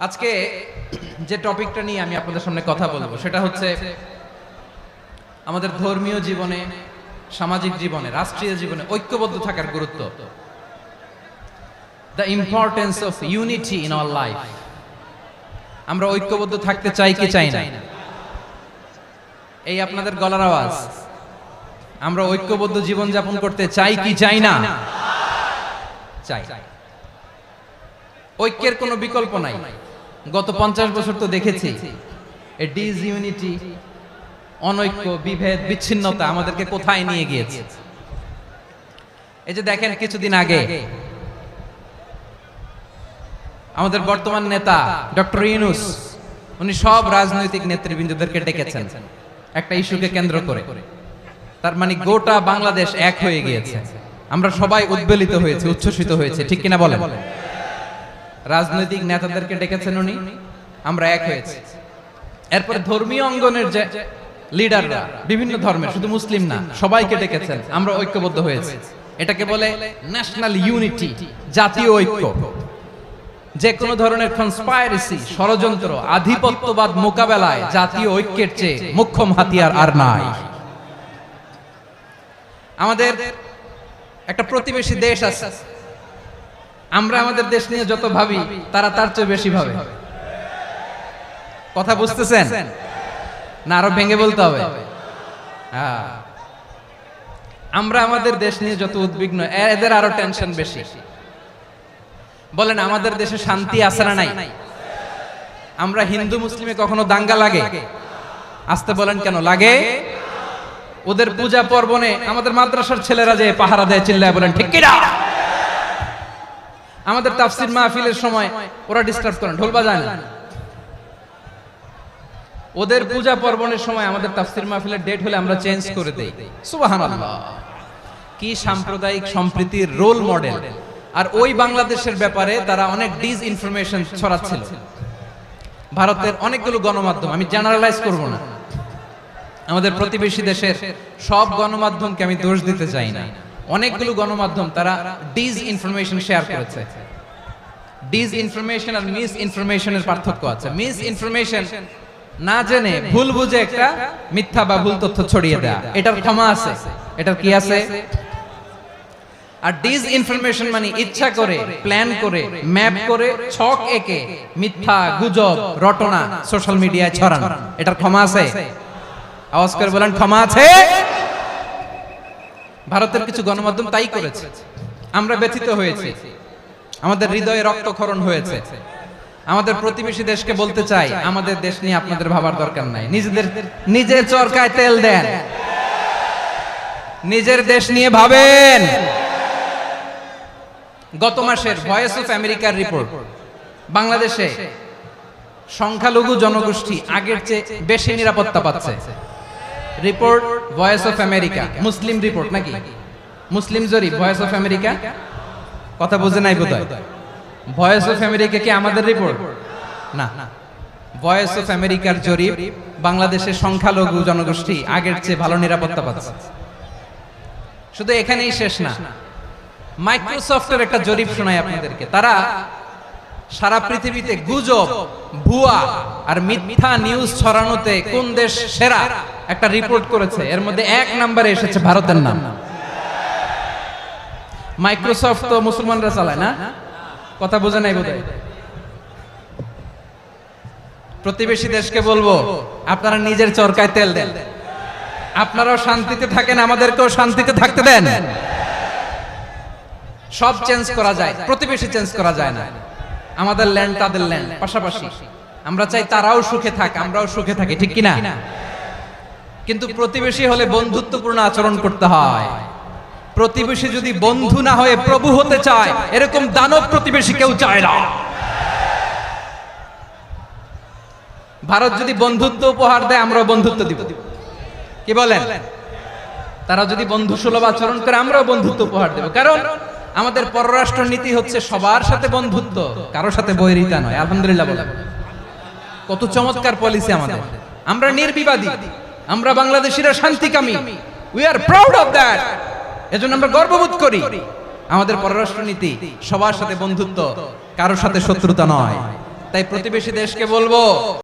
আজকে যে টপিকটা নিয়ে আমি আপনাদের সামনে কথা বলবো সেটা হচ্ছে আমাদের ধর্মীয় জীবনে, সামাজিক জীবনে, রাষ্ট্রীয় জীবনে ঐক্যবদ্ধ থাকার গুরুত্ব। The importance of unity in our life. আমরা ঐক্যবদ্ধ থাকতে চাই কি চাই না? এই আপনাদের গলার আওয়াজ। আমরা ঐক্যবদ্ধ জীবন যাপন করতে চাই কি চাই না? চাই। ঐক্যের কোনো বিকল্প নাই। গত 50 বছর তো দেখেছি এই ডিসইউনিটি, অনৈক্য, বিভেদ, বিচ্ছিন্নতা আমাদেরকে কোথায় নিয়ে গিয়েছে। এই যে দেখেন কিছুদিন আগে আমাদের বর্তমান নেতা ডক্টর ইউনূস, উনি সব রাজনৈতিক নেতৃবৃন্দদেরকে ডেকেছেন একটা ইস্যুকে কেন্দ্র করে। তার মানে গোটা বাংলাদেশ এক হয়ে গিয়েছে। আমরা সবাই উদ্বেলিত হয়েছে, উচ্ছ্বসিত হয়েছে, ঠিক কিনা বলেন? রাজনৈতিক নেতাদেরকে ডেকেছেন উনি, আমরা এক হয়েছে। এরপরে ধর্মীয় অঙ্গনের যে লিডাররা, বিভিন্ন ধর্মের, শুধু মুসলিম না, সবাইকে ডেকেছেন, আমরা ঐক্যবদ্ধ হয়েছে। এটাকে বলে ন্যাশনাল ইউনিটি, জাতীয় ঐক্য। যে কোনো ধরনের কনস্পাইরেসি, ষড়যন্ত্র, আধিপত্যবাদ মোকাবেলায় জাতীয় ঐক্যের চেয়ে মোক্ষম হাতিয়ার আর নাই। আমাদের একটা প্রতিবেশী দেশ আছে, আমরা আমাদের দেশ নিয়ে যত ভাবি তারা তার চেয়ে বেশি ভাবে। কথা বুঝতেছেন না? আরো ভেঙে বলতে হবে। আমরা আমাদের দেশ নিয়ে যত উদ্বিগ্ন, এদের আরো টেনশন বেশি। বলেন আমাদের দেশে শান্তি আছে না নাই? আমরা হিন্দু মুসলিমে কখনো দাঙ্গা লাগে? আসতে বলেন কেন লাগে? ওদের পূজা পার্বণে আমাদের মাদ্রাসার ছেলেরা যে পাহারা দেয়, চিল্লায় বলেন ঠিক কিনা? আমাদের তাফসীর মাহফিলের সময় ওরা ডিস্টার্ব করেন, ঢোল বাজায় না। ওদের পূজা পার্বণের সময় আমাদের তাফসীর মাহফিলের ডেট হলে আমরা চেঞ্জ করে দেই। সুবহানাল্লাহ! কি সাম্প্রদায়িক সম্প্রীতির রোল মডেল। আর ওই বাংলাদেশের ব্যাপারে তারা অনেক ডিসইনফরমেশন ছড়াচ্ছিল। ভারতের অনেকগুলো গণমাধ্যম, আমি জেনারেলাইজ করব না, আমাদের প্রতিবেশী দেশের সব গণমাধ্যমকে আমি দোষ দিতে চাই না, অনেকগুলো গণমাধ্যম তারা ডিসইনফরমেশন শেয়ার করেছে। ডিসইনফরমেশন আর মিস ইনফরমেশনের পার্থক্য আছে। মিস ইনফরমেশন না জেনে ভুল বুঝে একটা মিথ্যা বা ভুল তথ্য ছড়িয়ে দেয়া, এটার ক্ষমা আছে, এটার কি আছে? আর ডিসইনফরমেশন মানে ইচ্ছা করে, প্ল্যান করে, ম্যাপ করে, ছক এঁকে মিথ্যা, গুজব, রটনা সোশ্যাল মিডিয়ায় ছড়ানো, এটার ক্ষমা আছে? আওয়াজ করে বলেন ক্ষমা আছে? ভারতের কিছু গণমাধ্যম তাই করেছে। আমরা ব্যথিত হয়েছি, আমাদের হৃদয়ে রক্তক্ষরণ হয়েছে। আমাদের প্রতিবেশী দেশকে বলতে চাই, আমাদের দেশ নিয়ে আপনাদের ভাবার দরকার নাই। নিজের চরকায় তেল দেন, নিজের দেশ নিয়ে ভাবেন। গত মাসের ভয়েস অফ আমেরিকার রিপোর্ট, বাংলাদেশে সংখ্যালঘু জনগোষ্ঠী আগের চেয়ে বেশি নিরাপত্তা পাচ্ছে। Report voice of America, Muslim report নাকি? মুসলিম জরিপ, ভয়েস অফ আমেরিকা। কথা বুঝে নাই বোধহয়। ভয়েস অফ আমেরিকা কি আমাদের রিপোর্ট? না, ভয়েস অফ আমেরিকার জরিপ, বাংলাদেশের সংখ্যালঘু জনগোষ্ঠী আগের চেয়ে ভালো নিরাপত্তা পাচ্ছে। শুধু এখানেই শেষ না, মাইক্রোসফটের একটা জরিপ শোনাই আপনাদেরকে। তারা সারা পৃথিবীতে গুজব, ভুয়া আর মিথ্যা নিউজ ছড়ানোতে কোন দেশ সেরা একটা রিপোর্ট করেছে। এর মধ্যে 1 নম্বরে এসেছে ভারতের নাম। মাইক্রোসফট তো মুসলমানরা চালায় না? কথা বোঝে নাই বোধহয়। প্রতিবেশী দেশকে বলবো, আপনারা নিজের চরকায় তেল দেন, আপনারাও শান্তিতে থাকেন, আমাদেরকেও শান্তিতে থাকতে দেন। সব চেঞ্জ করা যায়, প্রতিবেশী চেঞ্জ করা যায় না। আমাদের ল্যান্ড তাদের ল্যান্ড, পাশাপাশি। আমরা চাই তারাও সুখে থাক, আমরাও সুখে থাকি, ঠিক কিনা? কিন্তু প্রতিবেশী হলে বন্ধুত্বপূর্ণ আচরণ করতে হয়। প্রতিবেশী যদি বন্ধু না হয়ে প্রভু হতে চায়, এরকম দানব প্রতিবেশী কেউ চায় না। ভারত যদি বন্ধুত্ব উপহার দেয়, আমরাও বন্ধুত্ব দিব। কি বলেন? তারা যদি বন্ধু সুলভ আচরণ করে, আমরাও বন্ধুত্ব উপহার দেব। কারণ আমাদের পররাষ্ট্র নীতি হচ্ছে সবার সাথে বন্ধুত্ব, কারোর সাথে বৈরিতা নয়। আলহামদুলিল্লাহ বলেন, কত চমৎকার পলিসি আমাদের। আমরা নির্বিবাদী, আমরা বাংলাদেশিরা শান্তিকামী। We are proud of that. এজন্য আমরা গর্ববোধ করি। আমাদের পররাষ্ট্র নীতি সবার সাথে বন্ধুত্ব, কারোর সাথে শত্রুতা নয়। তাই প্রতিবেশী দেশকে বলবো